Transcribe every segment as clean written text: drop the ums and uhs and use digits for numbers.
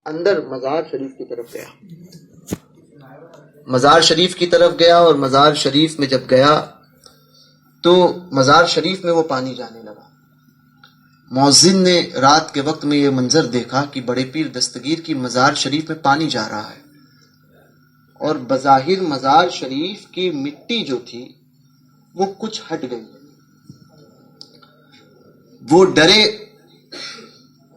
اندر مزار شریف کی طرف گیا. مزار شریف کی طرف گیا اور مزار شریف میں جب گیا تو مزار شریف میں وہ پانی جانے لگا. مؤذن نے رات کے وقت میں یہ منظر دیکھا کہ بڑے پیر دستگیر کی مزار شریف میں پانی جا رہا ہے، اور بظاہر مزار شریف کی مٹی جو تھی وہ کچھ ہٹ گئی. وہ ڈرے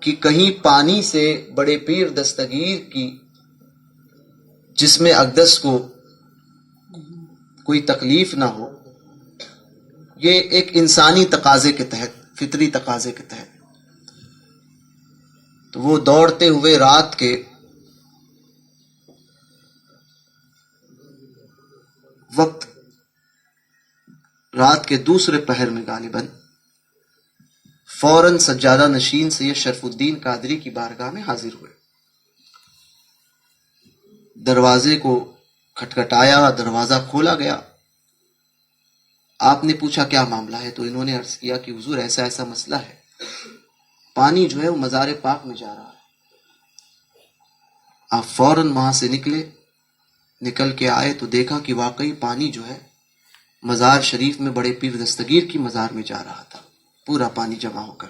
کہ کہیں پانی سے بڑے پیر دستگیر کی جسم اقدس کو کوئی تکلیف نہ ہو. یہ ایک انسانی تقاضے کے تحت، فطری تقاضے کے تحت، تو وہ دوڑتے ہوئے رات کے وقت، رات کے دوسرے پہر میں غالباً، فوراً سجادہ نشین سید شرف الدین قادری کی بارگاہ میں حاضر ہوئے. دروازے کو کھٹکھٹایا، دروازہ کھولا گیا. آپ نے پوچھا کیا معاملہ ہے؟ تو انہوں نے عرض کیا کہ حضور ایسا ایسا مسئلہ ہے، پانی جو ہے وہ مزار پاک میں جا رہا ہے. آپ فوراً وہاں سے نکل کے آئے تو دیکھا کہ واقعی پانی جو ہے مزار شریف میں بڑے پیر دستگیر کی مزار میں جا رہا تھا، پورا پانی جمع ہو کر.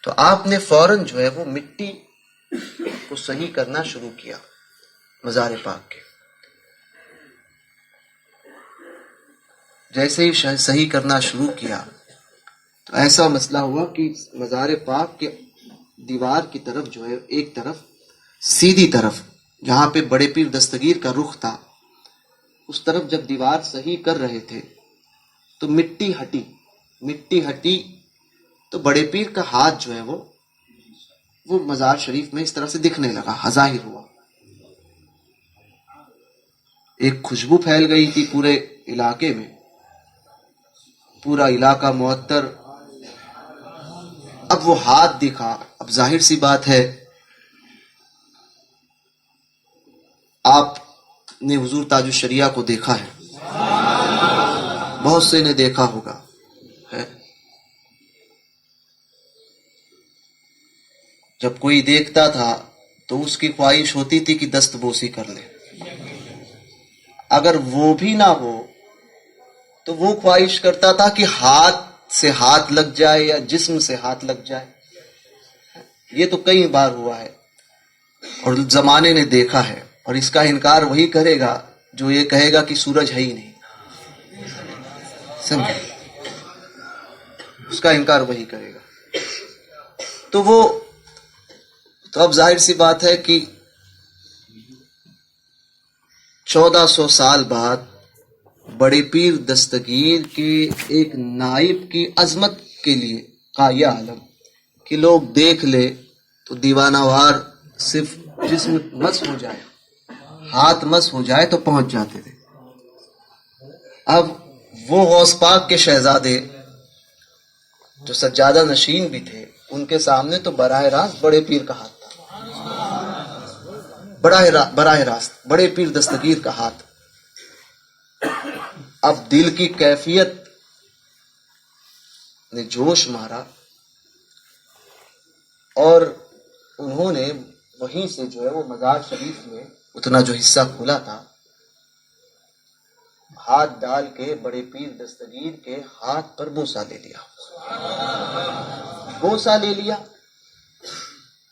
تو آپ نے فوراً جو ہے وہ مٹی کو صحیح کرنا شروع کیا مزار پاک کے. جیسے ہی صحیح کرنا شروع کیا تو ایسا مسئلہ ہوا کہ مزار پاک کے دیوار کی طرف جو ہے، ایک طرف سیدھی طرف جہاں پہ بڑے پیر دستگیر کا رخ تھا، اس طرف جب دیوار صحیح کر رہے تھے تو مٹی ہٹی تو بڑے پیر کا ہاتھ جو ہے وہ مزار شریف میں اس طرح سے دکھنے لگا، ظاہر ہوا. ایک خوشبو پھیل گئی تھی پورے علاقے میں، پورا علاقہ معطر. اب وہ ہاتھ دکھا. اب ظاہر سی بات ہے آپ نے حضور تاج الشریعہ کو دیکھا ہے، بہت سے نے دیکھا ہوگا. جب کوئی دیکھتا تھا تو اس کی خواہش ہوتی تھی کہ دست بوسی کر لے. اگر وہ بھی نہ ہو تو وہ خواہش کرتا تھا کہ ہاتھ سے ہاتھ لگ جائے یا جسم سے ہاتھ لگ جائے. یہ تو کئی بار ہوا ہے اور زمانے نے دیکھا ہے. اور اس کا انکار وہی کرے گا جو یہ کہے گا کہ سورج ہے ہی نہیں. سمجھے؟ اس کا انکار وہی کرے گا. تو اب ظاہر سی بات ہے کہ 1400 سال بعد بڑے پیر دستگیر کے ایک نائب کی عظمت کے لیے کا یہ عالم کہ لوگ دیکھ لے تو دیوانہ وار صرف جسم مس ہو جائے، ہاتھ مس ہو جائے تو پہنچ جاتے تھے. اب وہ غوث پاک کے شہزادے جو سجادہ نشین بھی تھے، ان کے سامنے تو براہ راست بڑے پیر کا ہاتھ تھا، براہ راست بڑے پیر دستگیر کا ہاتھ. اب دل کی کیفیت نے جوش مارا اور انہوں نے وہیں سے جو ہے وہ مزار شریف میں اتنا جو حصہ کھلا تھا، ہاتھ ڈال کے بڑے پیر دستگیر کے ہاتھ پر بوسہ لے لیا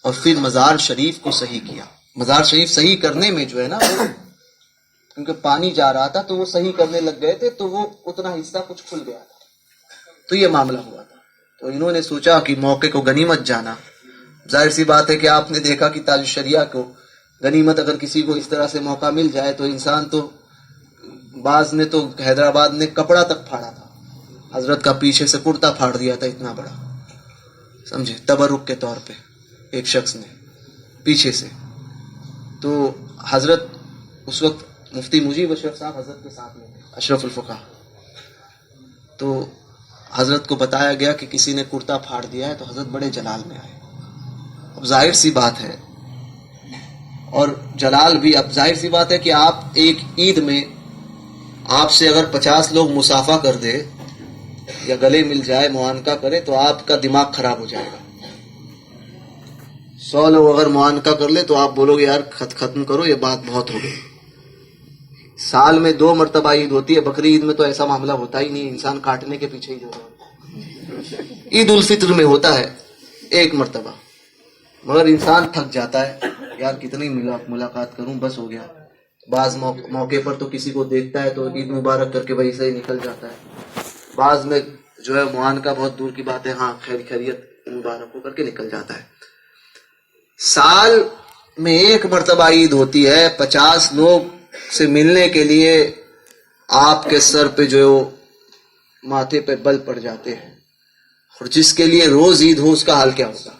اور پھر مزار شریف کو صحیح کیا. مزار شریف صحیح کرنے میں جو ہے نا، کیونکہ پانی جا رہا تھا تو وہ صحیح کرنے لگ گئے تھے تو وہ اتنا حصہ کچھ کھل گیا تھا. تو یہ معاملہ ہوا تھا. تو انہوں نے سوچا کہ موقع کو غنیمت جانا. ظاہر سی بات ہے کہ آپ نے دیکھا کہ تاج الشریعہ کو غنیمت اگر کسی کو اس طرح سے موقع مل جائے تو انسان تو، بعض نے تو حیدرآباد میں کپڑا تک پھاڑا تھا، حضرت کا پیچھے سے کرتا پھاڑ دیا تھا اتنا بڑا، سمجھے، تبرک کے طور پہ ایک شخص نے پیچھے سے. تو حضرت اس وقت مفتی مجیب اشرف صاحب حضرت کے ساتھ میں تھے، اشرف الفقہ. تو حضرت کو بتایا گیا کہ کسی نے کرتا پھاڑ دیا ہے، تو حضرت بڑے جلال میں آئے. اب ظاہر سی بات ہے، اور جلال بھی، اب ظاہر سی بات ہے کہ آپ ایک عید میں آپ سے اگر 50 لوگ مصافحہ کر دے یا گلے مل جائے، معانقہ کرے، تو آپ کا دماغ خراب ہو جائے گا. 100 لوگ اگر معانقہ کر لے تو آپ بولو گے یار ختم کرو، یہ بات بہت ہو گئی. سال میں 2 مرتبہ عید ہوتی ہے، بقری عید میں تو ایسا معاملہ ہوتا ہی نہیں، انسان کاٹنے کے پیچھے ہی جو ہے. عید الفطر میں ہوتا ہے 1 مرتبہ، مگر انسان تھک جاتا ہے، یار کتنی ملاقات کروں، بس ہو گیا. بعض موقع پر تو کسی کو دیکھتا ہے تو عید مبارک کر کے وہی سے ہی نکل جاتا ہے. بعض میں جو ہے معانقہ بہت دور کی بات ہے، ہاں خیریت مبارک ہو کر کے نکل جاتا ہے. سال میں 1 مرتبہ عید ہوتی ہے، 50 لوگ سے ملنے کے لیے آپ کے سر پہ جو ماتھے پہ بل پڑ جاتے ہیں، اور جس کے لیے روز عید ہو اس کا حال کیا ہوگا؟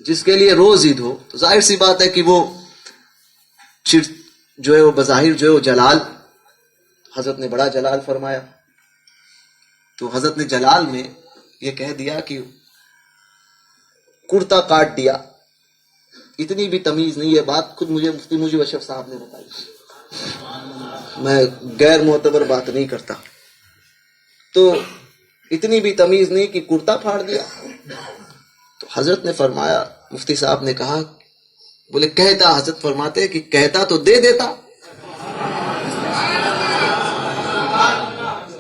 جس کے لیے روز عید ہو تو ظاہر سی بات ہے کہ وہ جو ہے وہ بظاہر جو ہے وہ جلال، حضرت نے بڑا جلال فرمایا. تو حضرت نے جلال میں یہ کہہ دیا کہ کرتا کاٹ دیا. اتنی بھی تمیز نہیں ہے، بات خود مجھے مفتی مجیب اشرف صاحب نے بتائی، میں غیر معتبر بات نہیں کرتا. تو اتنی بھی تمیز نہیں کہ کرتا پھاڑ دیا. تو حضرت نے فرمایا، مفتی صاحب نے کہا، بولے کہتا، حضرت فرماتے کہ کہتا تو دے دیتا.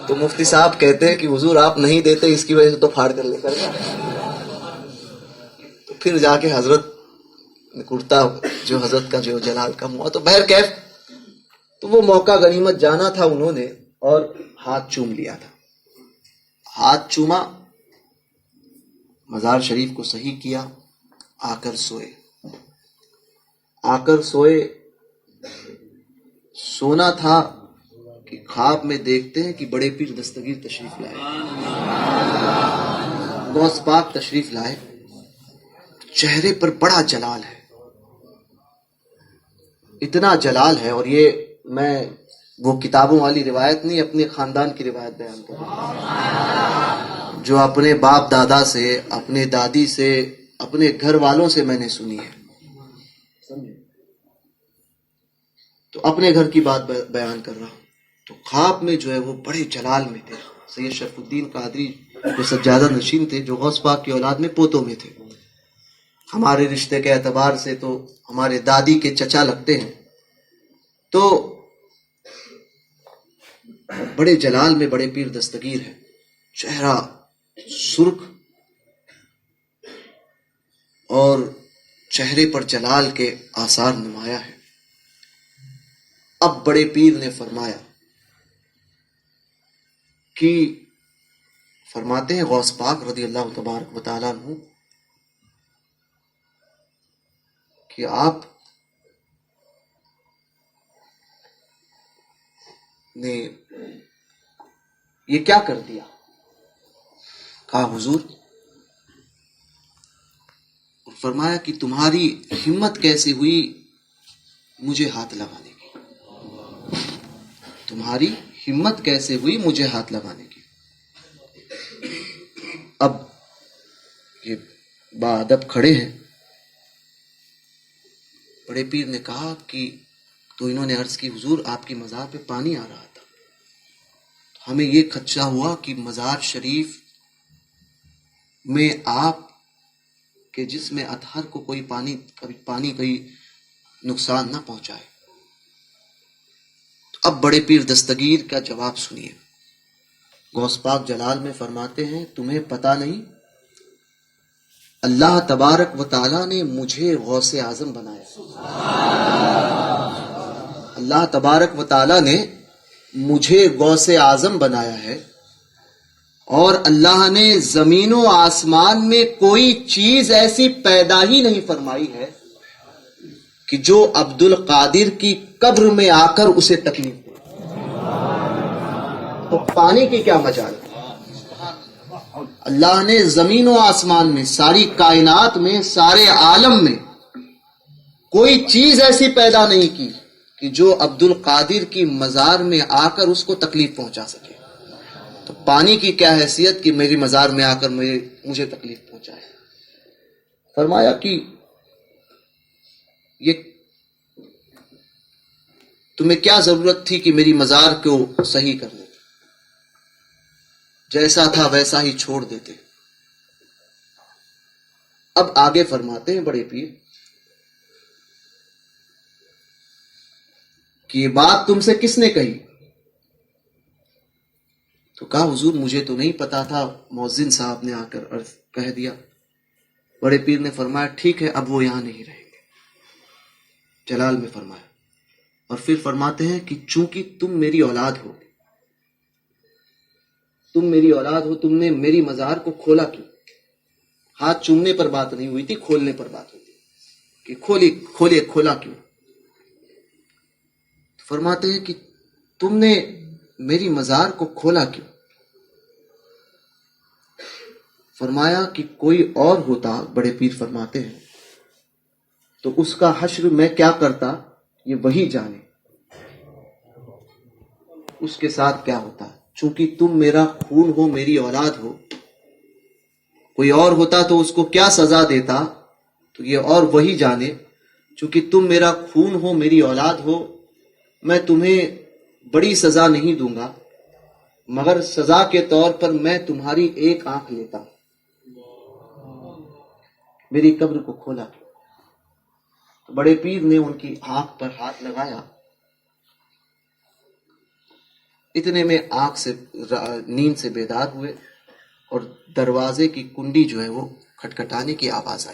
تو مفتی صاحب کہتے ہیں کہ حضور آپ نہیں دیتے، اس کی وجہ سے تو پھاڑ کر لے کر گیا. تو پھر جا کے حضرت کرتا جو حضرت کا جو جلال کم ہوا. تو بہر کیف تو وہ موقع غنیمت جانا تھا انہوں نے اور ہاتھ چوم لیا تھا. ہاتھ چوما، مزار شریف کو صحیح کیا، آ کر سوئے. سونا تھا کہ خواب میں دیکھتے ہیں کہ بڑے پیر دستگیر تشریف لائے، غوث پاک تشریف لائے. چہرے پر بڑا جلال ہے، اتنا جلال ہے. اور یہ میں وہ کتابوں والی روایت نہیں، اپنے خاندان کی روایت بیان کر رہا ہوں، جو اپنے باپ دادا سے، اپنے دادی سے، اپنے گھر والوں سے میں نے سنی ہے. تو اپنے گھر کی بات بیان کر رہا ہوں. تو خواب میں جو ہے وہ بڑے جلال میں تھے. سید شرف الدین قادری جو سجادہ نشین تھے، جو غوث پاک کی اولاد میں پوتوں میں تھے، ہمارے رشتے کے اعتبار سے تو ہمارے دادی کے چچا لگتے ہیں. تو بڑے جلال میں بڑے پیر دستگیر ہے، چہرہ سرخ اور چہرے پر جلال کے آثار نمایاں ہے. اب بڑے پیر نے فرمایا کہ فرماتے ہیں غوث پاک رضی اللہ تبارک و تعالیٰ عنہ کہ آپ نے یہ کیا کر دیا؟ کہا حضور، فرمایا کہ تمہاری ہمت کیسے ہوئی مجھے ہاتھ لگانے کی؟ تمہاری ہمت کیسے ہوئی مجھے ہاتھ لگانے کی؟ اب یہ باادب کھڑے ہیں. بڑے پیر نے کہا کہ تو انہوں نے عرض کی حضور آپ کی مزار پہ پانی آ رہا تھا، ہمیں یہ خدشہ ہوا کہ مزار شریف میں آپ کے جسم اطہر کو کوئی پانی کوئی نقصان نہ پہنچائے. تو اب بڑے پیر دستگیر کا جواب سنیے. غوث پاک جلال میں فرماتے ہیں تمہیں پتہ نہیں، اللہ تبارک و تعالیٰ نے مجھے غوث اعظم بنایا. اللہ تبارک و تعالیٰ نے مجھے غوث اعظم بنایا ہے، اور اللہ نے زمین و آسمان میں کوئی چیز ایسی پیدا ہی نہیں فرمائی ہے کہ جو عبد القادر کی قبر میں آ کر اسے تکلیف دے. تو پانی کی کیا مجال ہے؟ اللہ نے زمین و آسمان میں، ساری کائنات میں، سارے عالم میں کوئی چیز ایسی پیدا نہیں کی کہ جو عبد القادر کی مزار میں آ کر اس کو تکلیف پہنچا سکے. تو پانی کی کیا حیثیت کہ میری مزار میں آ کر مجھے تکلیف پہنچائے. فرمایا کہ یہ تمہیں کیا ضرورت تھی کہ میری مزار کو صحیح کر لیتے، جیسا تھا ویسا ہی چھوڑ دیتے. اب آگے فرماتے ہیں بڑے پیر کہ یہ بات تم سے کس نے کہی؟ تو کہا حضور مجھے تو نہیں پتا تھا، مؤذن صاحب نے آ کر عرض کہہ دیا۔ بڑے پیر نے فرمایا ٹھیک ہے اب وہ یہاں نہیں رہیں گے، جلال میں فرمایا۔ اور پھر فرماتے ہیں کہ چونکہ تم میری اولاد ہو، تم میری اولاد ہو، تم نے میری مزار کو کھولا کیوں؟ ہاتھ چومنے پر بات نہیں ہوئی تھی، کھولنے پر بات ہوئی تھی کہ کھولا کیوں؟ فرماتے ہیں کہ تم نے میری مزار کو کھولا کیوں؟ فرمایا کہ کوئی اور ہوتا، بڑے پیر فرماتے ہیں، تو اس کا حشر میں کیا کرتا یہ وہی جانے، اس کے ساتھ کیا ہوتا۔ چونکہ تم میرا خون ہو، میری اولاد ہو، کوئی اور ہوتا تو اس کو کیا سزا دیتا تو یہ اور وہی جانے۔ چونکہ تم میرا خون ہو، میری اولاد ہو، میں تمہیں بڑی سزا نہیں دوں گا، مگر سزا کے طور پر میں تمہاری ایک آنکھ لیتا ہوں۔ میری قبر کو کھولا تو بڑے پیر نے ان کی آنکھ پر ہاتھ لگایا، اتنے میں آنکھ سے نیند سے بیدار ہوئے اور دروازے کی کنڈی جو ہے وہ کھٹکھٹانے کی آواز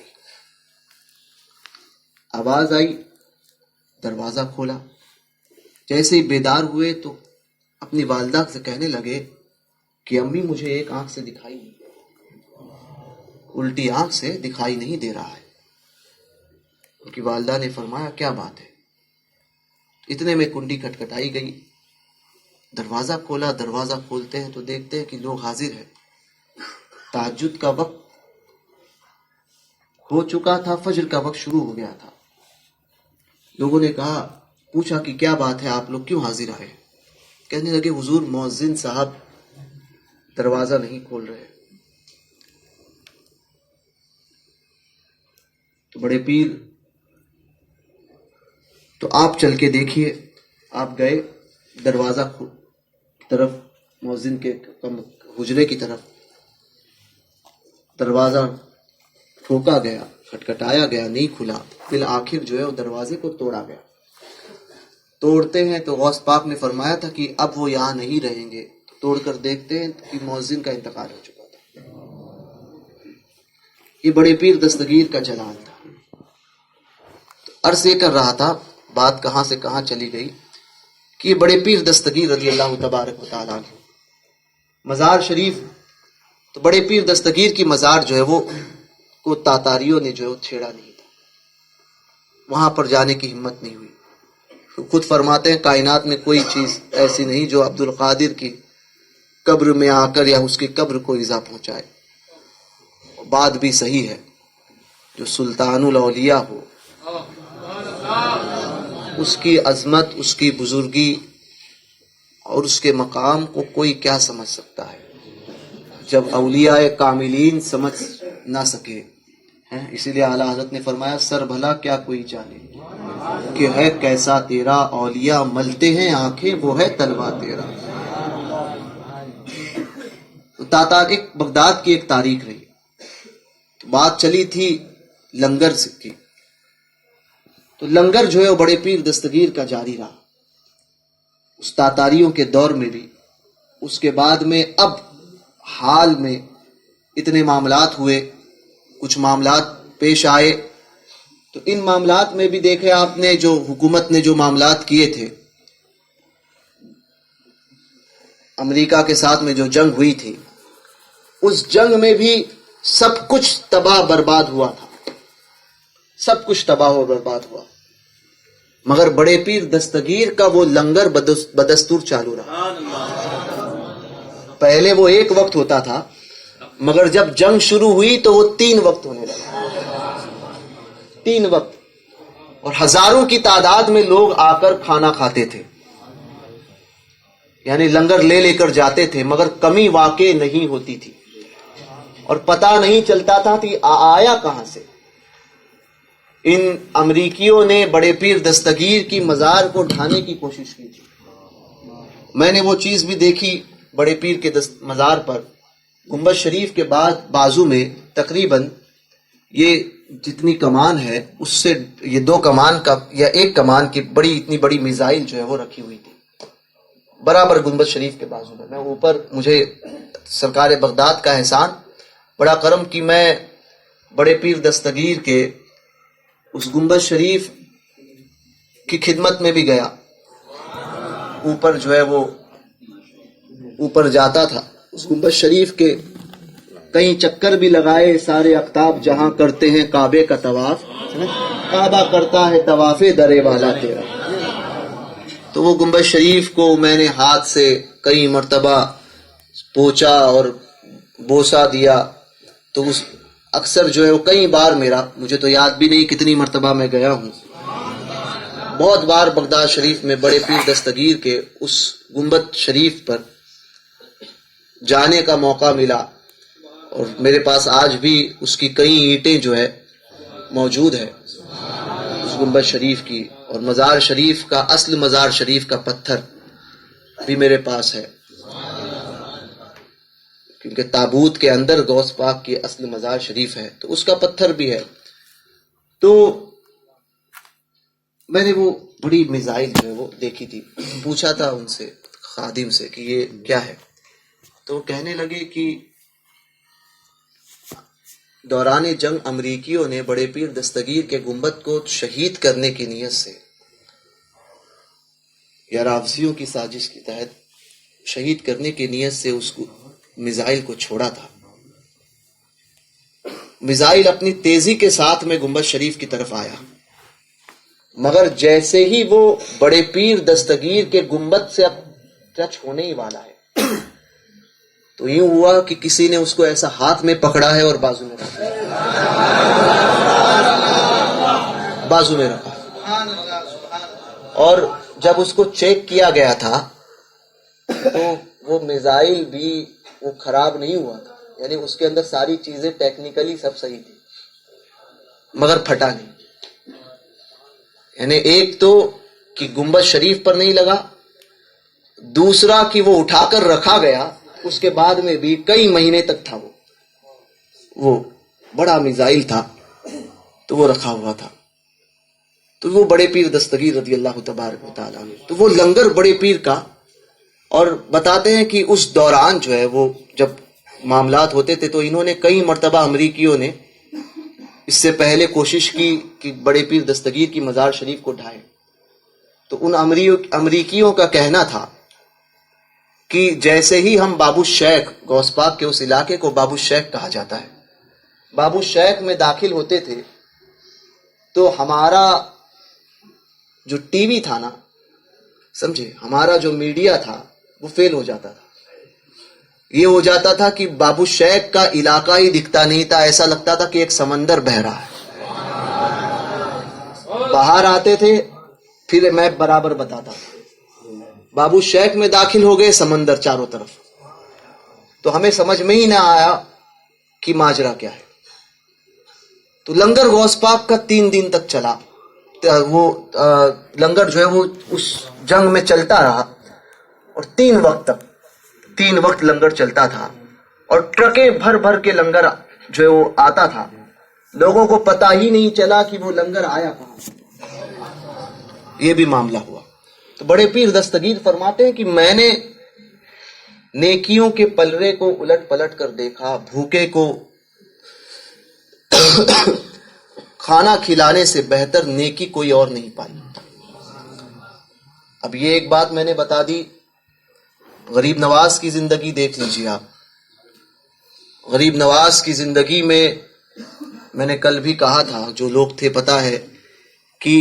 آئی، دروازہ کھولا۔ جیسے ہی بیدار ہوئے تو اپنی والدہ سے کہنے لگے کہ امی مجھے ایک آنکھ سے دکھائی نہیں، الٹی آنکھ سے دکھائی نہیں دے رہا ہے۔ ان کی والدہ نے فرمایا کیا بات ہے؟ اتنے میں کنڈی کھٹکھٹائی گئی، دروازہ کھولا۔ دروازہ کھولتے ہیں تو دیکھتے ہیں کہ لوگ حاضر ہیں، تہجد کا وقت ہو چکا تھا، فجر کا وقت شروع ہو گیا تھا۔ لوگوں نے پوچھا کہ کیا بات ہے، آپ لوگ کیوں حاضر آئے؟ کہنے لگے حضور مؤذن صاحب دروازہ نہیں کھول رہے۔ تو بڑے پیر تو آپ چل کے دیکھیے، آپ گئے دروازہ طرف، مؤذن کے حجرے کی طرف، دروازہ ٹھوکا گیا، کھٹکھٹایا گیا، نہیں کھلا۔ بالآخر جو ہے وہ دروازے کو توڑا گیا۔ توڑتے ہیں تو غوث پاک نے فرمایا تھا کہ اب وہ یہاں نہیں رہیں گے، توڑ کر دیکھتے ہیں کہ مؤذن کا انتقال ہو چکا تھا۔ یہ بڑے پیر دستگیر کا جلال تھا۔ عرض یہ کر رہا تھا، بات کہاں سے کہاں چلی گئی کہ یہ بڑے پیر دستگیر رضی اللہ تبارک و تعالیٰ عنہ مزار شریف، تو بڑے پیر دستگیر کی مزار جو ہے وہ کو تاتاریوں نے جو ہے چھیڑا نہیں تھا، وہاں پر جانے کی ہمت نہیں ہوئی۔ خود فرماتے ہیں کائنات میں کوئی چیز ایسی نہیں جو عبد القادر کی قبر میں آ کر یا اس کی قبر کو ایذا پہنچائے۔ بات بھی صحیح ہے، جو سلطان الاولیاء ہو، اس کی عظمت، اس کی بزرگی اور اس کے مقام کو کوئی کیا سمجھ سکتا ہے جب اولیاء کاملین سمجھ نہ سکے۔ اسی لیے اعلیٰ حضرت نے فرمایا سر بھلا کیا کوئی جانے کہ ہے کیسا تیرا، اولیاء ملتے ہیں آنکھیں وہ ہے تلوا تیرا۔ تاتار ایک بغداد کی ایک تاریخ رہی، تو بات چلی تھی لنگر کی، تو لنگر جو ہے وہ بڑے پیر دستگیر کا جاری رہا اس تاتاریوں کے دور میں بھی۔ اس کے بعد میں اب حال میں اتنے معاملات ہوئے، کچھ معاملات پیش آئے، تو ان معاملات میں بھی دیکھے آپ نے جو حکومت نے جو معاملات کیے تھے، امریکہ کے ساتھ میں جو جنگ ہوئی تھی، اس جنگ میں بھی سب کچھ تباہ برباد ہوا تھا، سب کچھ تباہ و برباد ہوا، مگر بڑے پیر دستگیر کا وہ لنگر بدستور چالو رہا۔ پہلے وہ ایک وقت ہوتا تھا، مگر جب جنگ شروع ہوئی تو وہ 3 وقت ہونے لگا، 3 وقت، اور ہزاروں کی تعداد میں لوگ آ کر کھانا کھاتے تھے، یعنی لنگر لے کر جاتے تھے، مگر کمی واقع نہیں ہوتی تھی اور پتہ نہیں چلتا تھا کہ آیا کہاں سے۔ ان امریکیوں نے بڑے پیر دستگیر کی مزار کو ڈھانے کی کوشش کی تھی۔ میں نے وہ چیز بھی دیکھی بڑے پیر کے مزار پر، گنبد شریف کے بعد بازو میں تقریباً یہ جتنی کمان ہے اس سے یہ 2 کمان کا یا 1 کمان کی اتنی بڑی میزائل جو ہے وہ رکھی ہوئی تھی برابر گنبد شریف کے بازو میں. میں اوپر, مجھے سرکار بغداد کا احسان بڑا کرم کہ میں بڑے پیر دستگیر کے اس گنبد شریف کی خدمت میں بھی گیا. اوپر جو ہے وہ اوپر جاتا تھا, اس گنبد شریف کے کئی چکر بھی لگائے. سارے اقطاب جہاں کرتے ہیں کعبے کا طواف, کعبہ کرتا ہے طواف درے والا تیرا. تو وہ گنبد شریف کو میں نے ہاتھ سے کئی مرتبہ پوچھا اور بوسا دیا. تو اس اکثر جو ہے وہ کئی بار مجھے تو یاد بھی نہیں کتنی مرتبہ میں گیا ہوں. بہت بار بغداد شریف میں بڑے پیر دستگیر کے اس گنبد شریف پر جانے کا موقع ملا, اور میرے پاس آج بھی اس کی کئی اینٹیں جو ہے موجود ہے اس گنبد شریف کی. اور مزار شریف کا اصل مزار شریف کا پتھر بھی میرے پاس ہے, کیونکہ تابوت کے اندر غوث پاک کی اصل مزار شریف ہے تو اس کا پتھر بھی ہے. تو میں نے وہ بڑی میزائل جو ہے وہ دیکھی تھی, پوچھا تھا ان سے خادم سے کہ یہ کیا ہے. تو وہ کہنے لگے کہ دوران جنگ امریکیوں نے بڑے پیر دستگیر کے گنبد کو شہید کرنے کی نیت سے یا رافضیوں کی سازش کے تحت شہید کرنے کی نیت سے اس میزائل کو چھوڑا تھا. میزائل اپنی تیزی کے ساتھ میں گنبد شریف کی طرف آیا, مگر جیسے ہی وہ بڑے پیر دستگیر کے گنبد سے اب ٹچ ہونے ہی والا ہے تو یوں ہوا کہ کسی نے اس کو ایسا ہاتھ میں پکڑا ہے اور بازو میں رکھا. اور جب اس کو چیک کیا گیا تھا تو وہ میزائل بھی وہ خراب نہیں ہوا تھا, یعنی اس کے اندر ساری چیزیں ٹیکنیکلی سب صحیح تھی مگر پھٹا نہیں. یعنی ایک تو کہ گنبد شریف پر نہیں لگا, دوسرا کہ وہ اٹھا کر رکھا گیا, اس کے بعد میں بھی کئی مہینے تک تھا. وہ بڑا میزائل تھا تو وہ رکھا ہوا تھا. تو وہ بڑے پیر دستگیر رضی اللہ تبارک و تعالیٰ نے, تو وہ لنگر بڑے پیر کا. اور بتاتے ہیں کہ اس دوران جو ہے وہ جب معاملات ہوتے تھے تو انہوں نے کئی مرتبہ امریکیوں نے اس سے پہلے کوشش کی کہ بڑے پیر دستگیر کی مزار شریف کو ڈھائیں. تو ان امریکیوں کا کہنا تھا کہ جیسے ہی ہم بابو شیخ, غوث پاک کے اس علاقے کو بابو شیخ کہا جاتا ہے, بابو شیخ میں داخل ہوتے تھے تو ہمارا جو ٹی وی تھا نا, سمجھے, ہمارا جو میڈیا تھا وہ فیل ہو جاتا تھا. یہ ہو جاتا تھا کہ بابو شیخ کا علاقہ ہی دکھتا نہیں تھا, ایسا لگتا تھا کہ ایک سمندر بہہ رہا ہے. باہر آتے تھے پھر میں برابر بتاتا تھا, بابو شیخ میں داخل ہو گئے, سمندر چاروں طرف. تو ہمیں سمجھ میں ہی نہ آیا کہ ماجرا کیا ہے. تو لنگر غوث پاک کا 3 دن تک چلا. وہ لنگر جو ہے وہ اس جنگ میں چلتا رہا اور 3 وقت لنگر چلتا تھا, اور ٹرکیں بھر بھر کے لنگر جو ہے وہ آتا تھا. لوگوں کو پتا ہی نہیں چلا کہ وہ لنگر آیا کہاں. یہ بھی معاملہ ہوا. تو بڑے پیر دستگیر فرماتے ہیں کہ میں نے نیکیوں کے پلڑے کو الٹ پلٹ کر دیکھا, بھوکے کو کھانا کھلانے سے بہتر نیکی کوئی اور نہیں پائی. اب یہ ایک بات میں نے بتا دی, غریب نواز کی زندگی دیکھ لیجیے آپ. غریب نواز کی زندگی میں نے کل بھی کہا تھا, جو لوگ تھے پتا ہے, کہ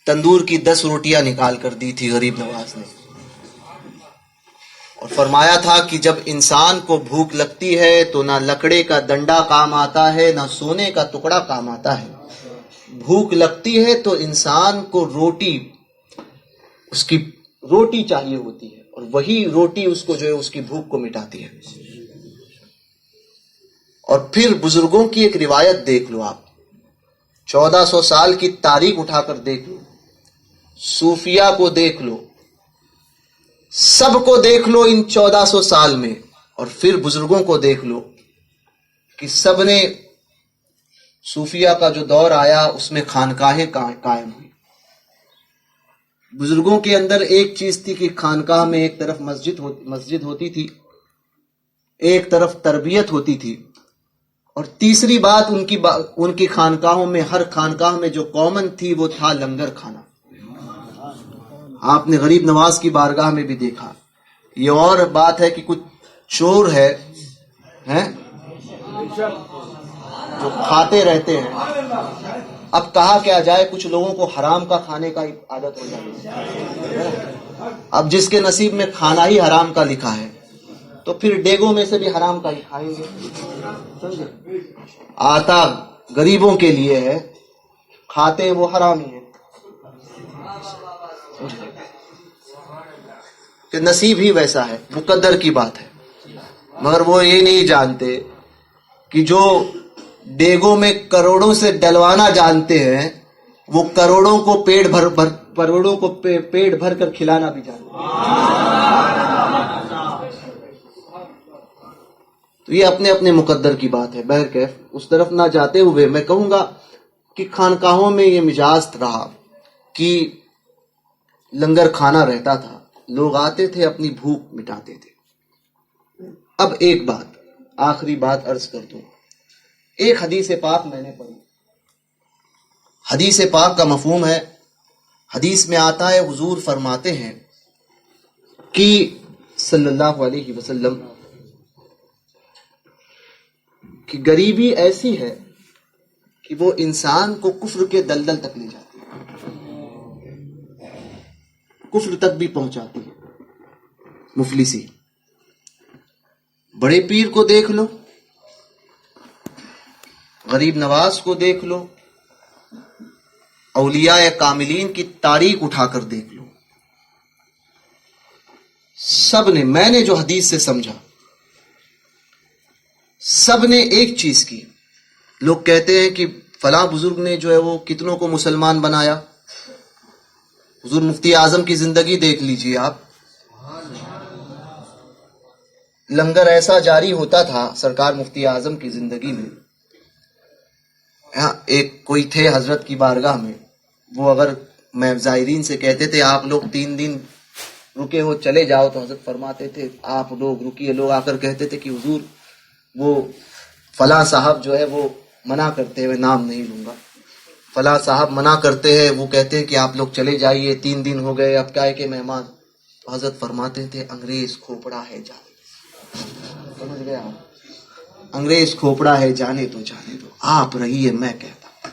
تندور کی 10 روٹیاں نکال کر دی تھی غریب نواز نے, اور فرمایا تھا کہ جب انسان کو بھوک لگتی ہے تو نہ لکڑے کا ڈنڈا کام آتا ہے نہ سونے کا ٹکڑا کام آتا ہے. بھوک لگتی ہے تو انسان کو اس کی روٹی چاہیے ہوتی ہے, اور وہی روٹی اس کو جو ہے اس کی بھوک کو مٹاتی ہے. اور پھر بزرگوں کی ایک روایت دیکھ لو آپ, 1400 سال کی تاریخ اٹھا کر دیکھ لو, صوفیہ کو دیکھ لو, سب کو دیکھ لو ان 1400 سال میں, اور پھر بزرگوں کو دیکھ لو کہ سب نے صوفیہ کا جو دور آیا اس میں خانقاہیں قائم ہوئی. بزرگوں کے اندر ایک چیز تھی کہ خانقاہ میں ایک طرف مسجد ہوتی تھی، ایک طرف تربیت ہوتی تھی، اور تیسری بات ان کی خانقاہوں میں، ہر خانقاہ میں جو کامن تھی وہ تھا لنگر کھانا. آپ نے غریب نواز کی بارگاہ میں بھی دیکھا. یہ اور بات ہے کہ کچھ چور ہے جو کھاتے رہتے ہیں. اب کہا کیا جائے، کچھ لوگوں کو حرام کا کھانے کا عادت ہو جاتی ہے. اب جس کے نصیب میں کھانا ہی حرام کا لکھا ہے تو پھر ڈیگوں میں سے بھی حرام کا ہی کھائیں گے. سمجھے؟ آتا غریبوں کے لیے ہے، کھاتے ہیں وہ حرام ہی ہے. کہ نصیب ہی ویسا ہے، مقدر کی بات ہے. مگر وہ یہ نہیں جانتے کہ جو ڈیگوں میں کروڑوں سے ڈلوانا جانتے ہیں وہ کروڑوں کو پیٹ بھر کر کھلانا بھی جانتے ہیں. تو یہ اپنے اپنے مقدر کی بات ہے. بہرکیف اس طرف نہ جاتے ہوئے میں کہوں گا کہ خانقاہوں میں یہ مزاج رہا کہ لنگر کھانا رہتا تھا، لوگ آتے تھے اپنی بھوک مٹاتے تھے. اب ایک بات، آخری بات عرض کر دوں. ایک حدیث پاک میں نے پڑھی. حدیث پاک کا مفہوم ہے، حدیث میں آتا ہے حضور فرماتے ہیں کہ صلی اللہ علیہ وسلم کہ غریبی ایسی ہے کہ وہ انسان کو کفر کے دلدل تک لے جاتی ہے، کفر تک بھی پہنچاتی ہے. مفلسی بڑے پیر کو دیکھ لو، غریب نواز کو دیکھ لو، اولیاء کاملین کی تاریخ اٹھا کر دیکھ لو. سب نے، میں نے جو حدیث سے سمجھا، سب نے ایک چیز کی. لوگ کہتے ہیں کہ فلاں بزرگ نے جو ہے وہ کتنوں کو مسلمان بنایا. حضور مفتی اعظم کی زندگی دیکھ لیجئے آپ. لنگر ایسا جاری ہوتا تھا سرکار مفتی اعظم کی زندگی میں. ایک کوئی تھے حضرت کی بارگاہ میں، وہ اگر میں زائرین سے کہتے تھے آپ لوگ 3 دن رکے ہو چلے جاؤ، تو حضرت فرماتے تھے آپ لوگ رکیے. لوگ آ کر کہتے تھے کہ حضور وہ فلاں صاحب جو ہے وہ منع کرتے ہیں، میں نام نہیں لوں گا، فلاں صاحب منع کرتے ہیں، وہ کہتے ہیں کہ آپ لوگ چلے جائیے، 3 دن ہو گئے، اب کیا ہے کہ مہمان. تو حضرت فرماتے تھے انگریز کھوپڑا ہے جانے. سمجھ گیا؟ انگریز کھوپڑا ہے جانے تو جانے دو، آپ رہیے میں کہتا ہوں،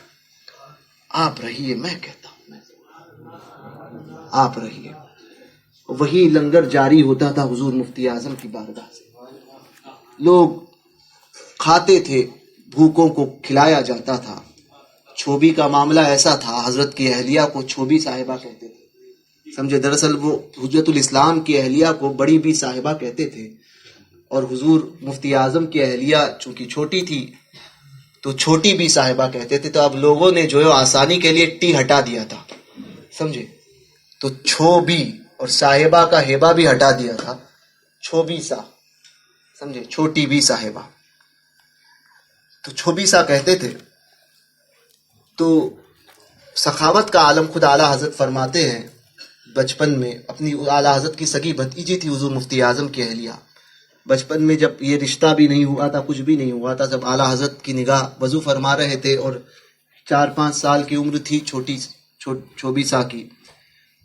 آپ رہیے میں کہتا ہوں، آپ رہیے. وہی لنگر جاری ہوتا تھا حضور مفتی اعظم کی بارگاہ سے. لوگ کھاتے تھے، بھوکوں کو کھلایا جاتا تھا. چھوبی کا معاملہ ایسا تھا، حضرت کی اہلیہ کو چھوبی صاحبہ کہتے تھے. سمجھے؟ دراصل وہ حجت الاسلام کی اہلیہ کو بڑی بی صاحبہ کہتے تھے، اور حضور مفتی اعظم کی اہلیہ چونکہ چھوٹی تھی تو چھوٹی بی صاحبہ کہتے تھے. تو اب لوگوں نے جو ہے آسانی کے لیے ٹی ہٹا دیا تھا. سمجھے؟ تو چھوبی اور صاحبہ کا ہیبا بھی ہٹا دیا تھا، چھوبی سا. سمجھے؟ چھوٹی بی صاحبہ، تو چھوبی سا کہتے تھے. تو سخاوت کا عالم خود اعلیٰ حضرت فرماتے ہیں بچپن میں، اپنی اعلیٰ حضرت کی سگی بھتیجی تھی حضور مفتی اعظم کی اہلیہ. بچپن میں جب یہ رشتہ بھی نہیں ہوا تھا، کچھ بھی نہیں ہوا تھا، جب اعلیٰ حضرت کی نگاہ وضو فرما رہے تھے اور 4-5 سال کی عمر تھی چھوبی سا کی،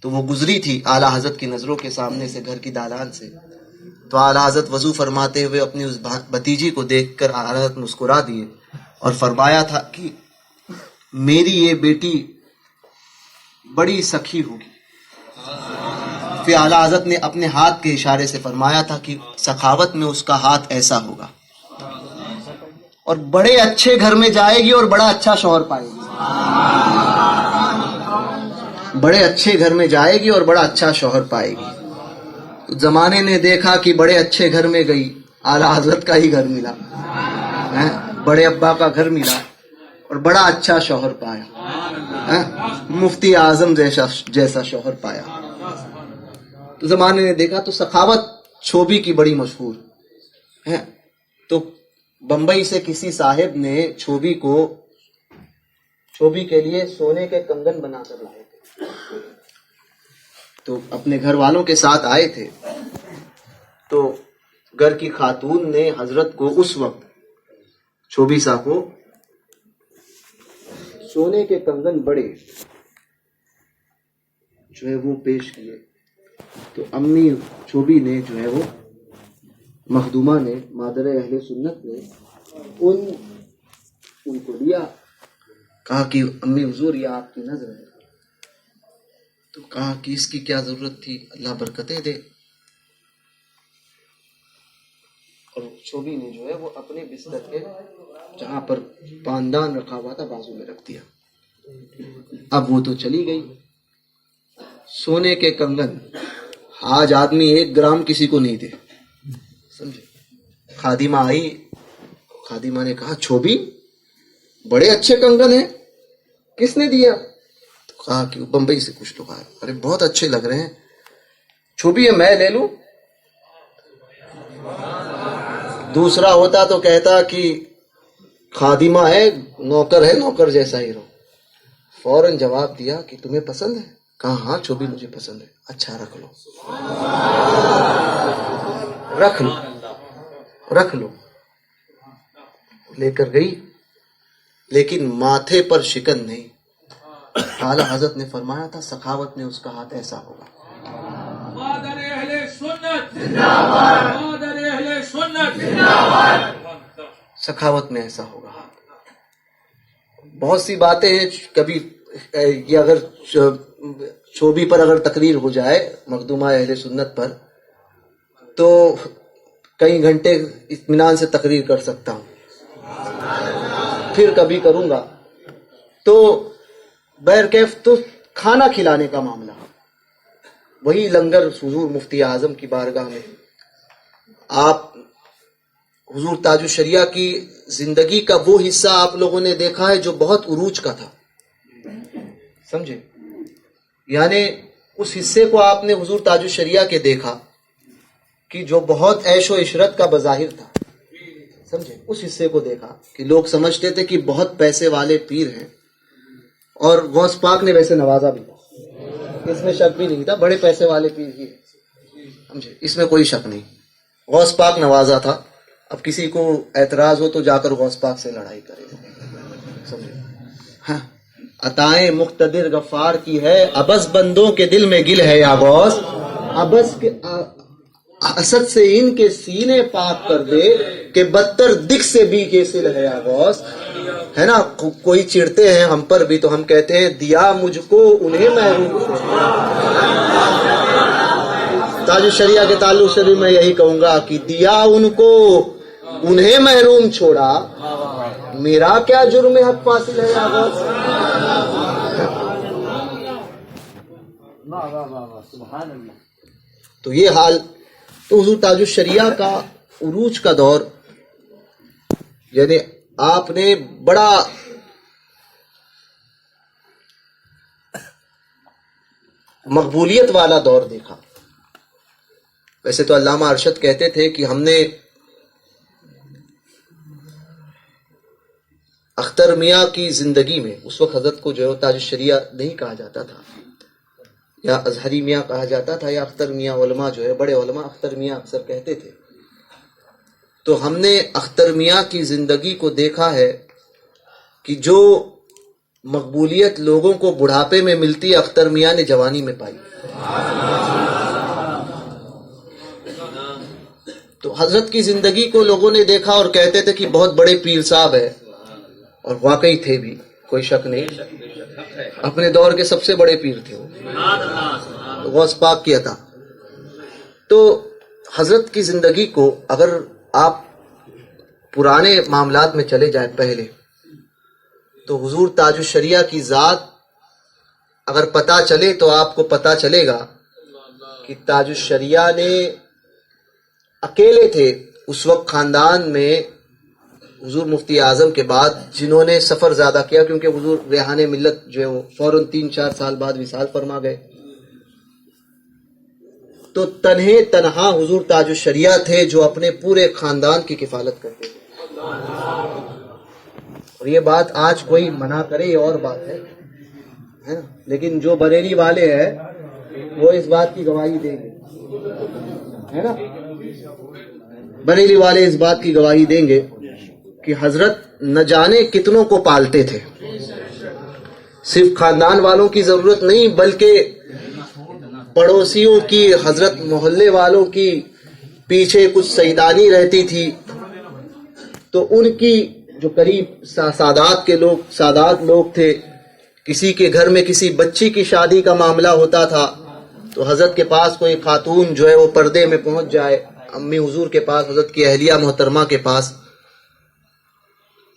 تو وہ گزری تھی اعلیٰ حضرت کی نظروں کے سامنے سے، گھر کی دالان سے. تو اعلیٰ حضرت وضو فرماتے ہوئے اپنی اس بھتیجی کو دیکھ کر اعلیٰ حضرت مسکرا دیے اور فرمایا تھا کہ میری یہ بیٹی بڑی سخی ہوگی. پھر اعلیٰ حضرت نے اپنے ہاتھ کے اشارے سے فرمایا تھا کہ سخاوت میں اس کا ہاتھ ایسا ہوگا اور بڑے اچھے گھر میں جائے گی اور بڑا اچھا شوہر پائے گی. بڑے اچھے گھر میں جائے گی اور بڑا اچھا شوہر پائے گی. تو زمانے نے دیکھا کہ بڑے اچھے گھر میں گئی، اعلیٰ حضرت کا ہی گھر ملا، بڑے ابا کا گھر ملا اور بڑا اچھا شوہر پایا، مفتی اعظم جیسا شوہر پایا. تو زمانے نے دیکھا. تو سخاوت چھوبی کی بڑی مشہور ہے. تو بمبئی سے کسی صاحب نے چھوبی کو چھوبی کے لیے سونے کے کنگن بنا کر لائے تھے. تو اپنے گھر والوں کے ساتھ آئے تھے. تو گھر کی خاتون نے حضرت کو اس وقت چھوبی صاحب کو سونے کے کنگن بڑے جو ہے وہ پیش کیے. تو امی چھوبی نے جو ہے وہ مخدومہ نے مادر اہل سنت نے ان کو دیا. کہا کہ امی حضور یہ آپ کی نظر ہے. تو کہا کہ اس کی کیا ضرورت تھی, اللہ برکتیں دے. اور چھوبی نے جو ہے وہ اپنے بستر کے جہاں پر پاندان رکھا ہوا تھا بازو میں رکھ دیا. اب وہ تو چلی گئی. سونے کے کنگن آج آدمی 1 گرام کسی کو نہیں دے, سمجھے. خادمہ آئی, خادمہ نے کہا چھوبی بڑے اچھے کنگن ہیں, کس نے دیا؟ تو کہا کہ بمبئی سے کچھ لوگ آئے. ارے بہت اچھے لگ رہے ہیں. چھوبی ہے میں لے لوں. دوسرا ہوتا تو کہتا کہ خادمہ ہے, نوکر ہے, نوکر جیسا ہی رہو. فوراً جواب دیا کہ تمہیں پسند ہے؟ کہا ہاں چھوبی مجھے پسند ہے. اچھا رکھ لو, رکھ لو, رکھ لو. لے کر گئی, لیکن ماتھے پر شکن نہیں. اعلیٰ حضرت نے فرمایا تھا سخاوت میں اس کا ہاتھ ایسا ہوگا. مادر اہل سنت زندہ باد, مادر اہل سنت زندہ باد. سخاوت میں ایسا ہوگا. بہت سی باتیں ہیں. کبھی یہ اگر چھوبی پر اگر تقریر ہو جائے مخدومہ اہل سنت پر تو کئی گھنٹے اطمینان سے تقریر کر سکتا ہوں, پھر کبھی کروں گا. تو بہرکیف تو کھانا کھلانے کا معاملہ, وہی لنگر حضور مفتی اعظم کی بارگاہ میں. آپ حضور تاج الشریعہ کی زندگی کا وہ حصہ آپ لوگوں نے دیکھا ہے جو بہت عروج کا تھا, سمجھے. یعنی اس حصے کو آپ نے حضور تاج الشریعہ کے دیکھا کہ جو بہت عیش و عشرت کا بظاہر تھا, سمجھے. اس حصے کو دیکھا کہ لوگ سمجھتے تھے کہ بہت پیسے والے پیر ہیں, اور غوث پاک نے ویسے نوازا بھی تھا, اس میں شک بھی نہیں تھا, بڑے پیسے والے پیر ہی ہیں, سمجھے, اس میں کوئی شک نہیں. غوث پاک نوازا تھا. اب کسی کو اعتراض ہو تو جا کر غوث پاک سے لڑائی کرے, سمجھے. ہاں, عطائیں مقتدر غفار کی ہے, ابس بندوں کے دل میں گل ہے یا غوث. ابس کے اسد سے ان کے سینے پاک کر دے کہ بدتر دکھ سے بھی کیسل ہے یا غوث. ہے نا, کوئی چڑھتے ہیں ہم پر بھی تو ہم کہتے ہیں دیا مجھ کو انہیں محروم سے. تاج الشریعہ کے تعلق سے بھی میں یہی کہوں گا کہ دیا ان کو انہیں محروم چھوڑا, میرا کیا جرم حق فاصل ہے یا غوث. تو یہ حال. تو حضور تاج الشریعہ کا عروج کا دور, یعنی آپ نے بڑا مقبولیت والا دور دیکھا. ویسے تو علامہ ارشد کہتے تھے کہ ہم نے اختر میاں کی زندگی میں, اس وقت حضرت کو جو ہے تاج الشریعہ نہیں کہا جاتا تھا, یا اظہری میاں کہا جاتا تھا, یا اختر میاں. علماء جو ہے بڑے علماء اختر میاں اکثر کہتے تھے. تو ہم نے اختر میاں کی زندگی کو دیکھا ہے کہ جو مقبولیت لوگوں کو بڑھاپے میں ملتی ہے اختر میاں نے جوانی میں پائی. تو حضرت کی زندگی کو لوگوں نے دیکھا اور کہتے تھے کہ بہت بڑے پیر صاحب ہے, اور واقعی تھے بھی, کوئی شک نہیں. اپنے دور کے سب سے بڑے پیر تھے وہ, غوث پاک کی عطا. تو حضرت کی زندگی کو اگر آپ پرانے معاملات میں چلے جائیں پہلے, تو حضور تاج الشریعہ کی ذات اگر پتہ چلے تو آپ کو پتہ چلے گا کہ تاج الشریعہ نے اکیلے تھے اس وقت خاندان میں حضور مفتی اعظم کے بعد جنہوں نے سفر زیادہ کیا, کیونکہ حضور ریحان ملت جو ہے وہ فوراً 3-4 سال بعد وصال فرما گئے. تو تنہا حضور تاج الشریعہ تھے جو اپنے پورے خاندان کی کفالت کرتے تھے. اور یہ بات آج کوئی منع کرے یہ اور بات ہے نا، لیکن جو بریلی والے ہیں وہ اس بات کی گواہی دیں گے، ہے نا، بریلی والے اس بات کی گواہی دیں گے کہ حضرت نہ جانے کتنوں کو پالتے تھے، صرف خاندان والوں کی ضرورت نہیں بلکہ پڑوسیوں کی، حضرت محلے والوں کی پیچھے کچھ سیدانی رہتی تھی تو ان کی جو قریب سادات لوگ تھے، کسی کے گھر میں کسی بچی کی شادی کا معاملہ ہوتا تھا تو حضرت کے پاس کوئی خاتون جو ہے وہ پردے میں پہنچ جائے، امی حضور کے پاس، حضرت کی اہلیہ محترمہ کے پاس،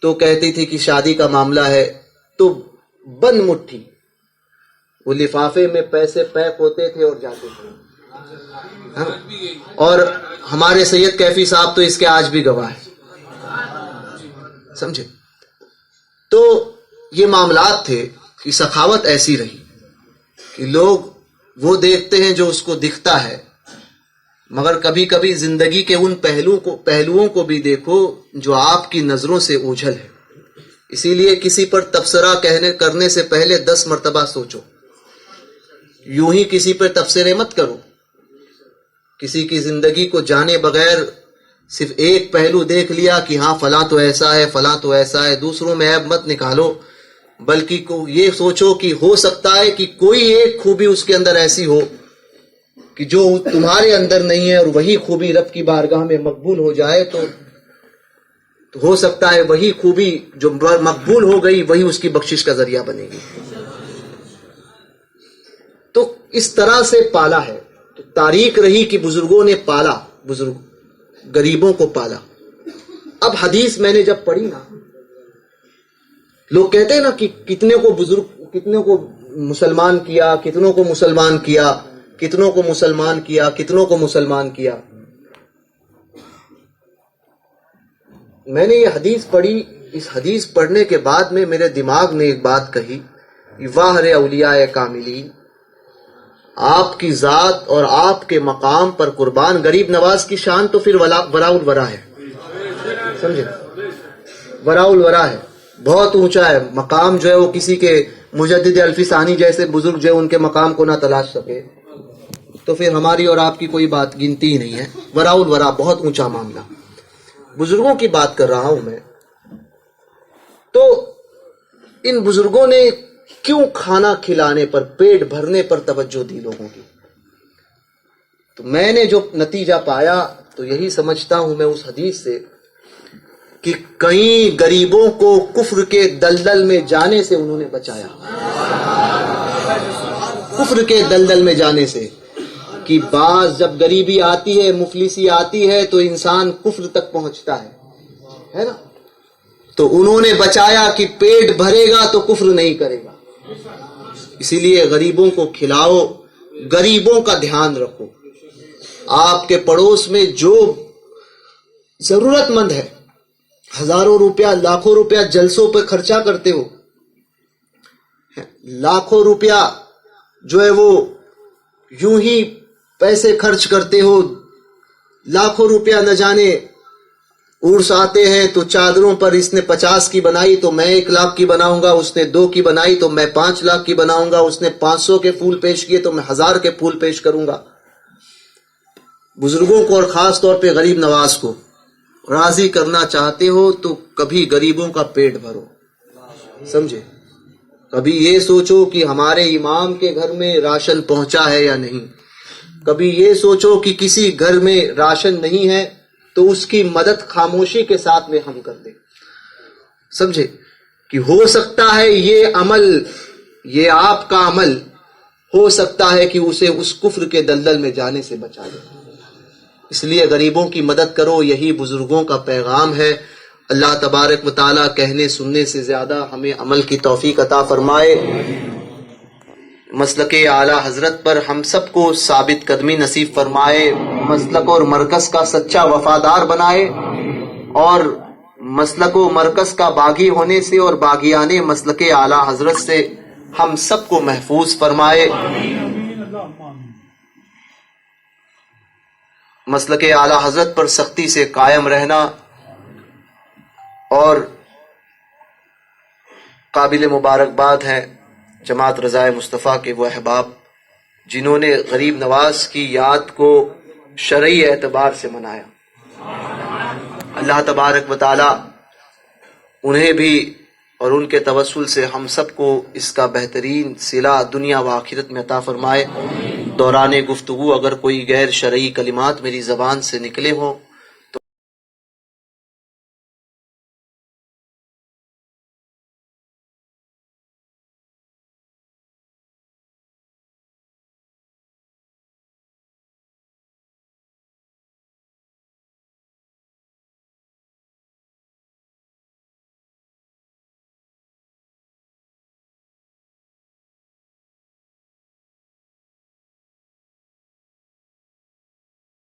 تو کہتی تھی کہ شادی کا معاملہ ہے، تو بند مٹھی وہ لفافے میں پیسے پیک ہوتے تھے اور جاتے تھے، ہاں؟ اور ہمارے سید کیفی صاحب تو اس کے آج بھی گواہ ہیں، سمجھے؟ تو یہ معاملات تھے کہ سخاوت ایسی رہی کہ لوگ وہ دیکھتے ہیں جو اس کو دکھتا ہے، مگر کبھی کبھی زندگی کے ان پہلوؤں کو بھی دیکھو جو آپ کی نظروں سے اوجھل ہے. اسی لیے کسی پر تبصرہ کرنے سے پہلے 10 مرتبہ سوچو. یوں ہی کسی پر تبصرے مت کرو. کسی کی زندگی کو جانے بغیر صرف ایک پہلو دیکھ لیا کہ ہاں فلاں تو ایسا ہے، فلاں تو ایسا ہے، دوسروں میں عیب مت نکالو، بلکہ یہ سوچو کہ ہو سکتا ہے کہ کوئی ایک خوبی اس کے اندر ایسی ہو کہ جو تمہارے اندر نہیں ہے، اور وہی خوبی رب کی بارگاہ میں مقبول ہو جائے تو ہو سکتا ہے وہی خوبی جو مقبول ہو گئی وہی اس کی بخشش کا ذریعہ بنے گی. تو اس طرح سے پالا ہے. تو تاریخ رہی کہ بزرگوں نے پالا، غریبوں کو پالا. اب حدیث میں نے جب پڑھی نا، لوگ کہتے ہیں نا کہ کتنے کو مسلمان کیا، کتنوں کو مسلمان کیا، کتنوں کو مسلمان کیا، کتنوں کو مسلمان کیا. میں نے یہ حدیث پڑھی. اس حدیث پڑھنے کے بعد میں میرے دماغ نے ایک بات کہی کہ واہ رے اولیاء کاملین، آپ کی ذات اور آپ کے مقام پر قربان. غریب نواز کی شان تو پھر وراء الورا ہے، سمجھے؟ وراء الورا ہے، بہت اونچا ہے مقام. جو ہے وہ کسی کے مجدد الفی ثانی جیسے بزرگ جو ہے ان کے مقام کو نہ تلاش سکے تو پھر ہماری اور آپ کی کوئی بات گنتی ہی نہیں ہے. وراء الورا بہت اونچا معاملہ. بزرگوں کی بات کر رہا ہوں میں. تو ان بزرگوں نے کیوں کھانا کھلانے پر، پیٹ بھرنے پر توجہ دی لوگوں کی؟ تو میں نے جو نتیجہ پایا تو یہی سمجھتا ہوں میں اس حدیث سے کہ کئی غریبوں کو کفر کے دلدل میں جانے سے انہوں نے بچایا. کفر کے دلدل میں جانے سے کہ بعض جب غریبی آتی ہے، مفلسی آتی ہے تو انسان کفر تک پہنچتا ہے نا. تو انہوں نے بچایا کہ پیٹ بھرے گا تو کفر نہیں کرے گا. اسی لیے غریبوں کو کھلاؤ، غریبوں کا دھیان رکھو. آپ کے پڑوس میں جو ضرورت مند ہے، ہزاروں روپیہ، لاکھوں روپیہ جلسوں پہ خرچہ کرتے ہو، لاکھوں روپیہ جو ہے وہ یوں ہی پیسے خرچ کرتے ہو، لاکھوں روپیہ نہ جانے عرس آتے ہیں تو چادروں پر اس نے 50 کی بنائی تو میں 1 لاکھ کی بناؤں گا، اس نے 2 کی بنائی تو میں 5 لاکھ کی بناؤں گا، اس نے 500 کے پھول پیش کیے تو میں 1000 کے پھول پیش کروں گا. بزرگوں کو اور خاص طور پہ غریب نواز کو راضی کرنا چاہتے ہو تو کبھی غریبوں کا پیٹ بھرو، سمجھے؟ کبھی یہ سوچو کہ ہمارے امام کے گھر میں راشن پہنچا ہے یا نہیں. کبھی یہ سوچو کہ کسی گھر میں راشن نہیں ہے تو اس کی مدد خاموشی کے ساتھ میں ہم کر دیں، سمجھے؟ کہ ہو سکتا ہے یہ عمل، یہ آپ کا عمل ہو سکتا ہے کہ اسے اس کفر کے دلدل میں جانے سے بچا لے. اس لیے غریبوں کی مدد کرو، یہی بزرگوں کا پیغام ہے. اللہ تبارک و تعالیٰ کہنے سننے سے زیادہ ہمیں عمل کی توفیق عطا فرمائے. مسلک اعلیٰ حضرت پر ہم سب کو ثابت قدمی نصیب فرمائے، مسلک اور مرکز کا سچا وفادار بنائے، اور مسلک و مرکز کا باغی ہونے سے اور باغیانے مسلک اعلیٰ حضرت سے ہم سب کو محفوظ فرمائے. مسلک اعلیٰ حضرت پر سختی سے قائم رہنا اور قابل مبارکباد ہیں جماعت رضائے مصطفیٰ کے وہ احباب جنہوں نے غریب نواز کی یاد کو شرعی اعتبار سے منایا۔ اللہ تبارک و تعالی انہیں بھی اور ان کے توسل سے ہم سب کو اس کا بہترین صلہ دنیا و آخرت میں عطا فرمائے۔ دوران گفتگو اگر کوئی غیر شرعی کلمات میری زبان سے نکلے ہوں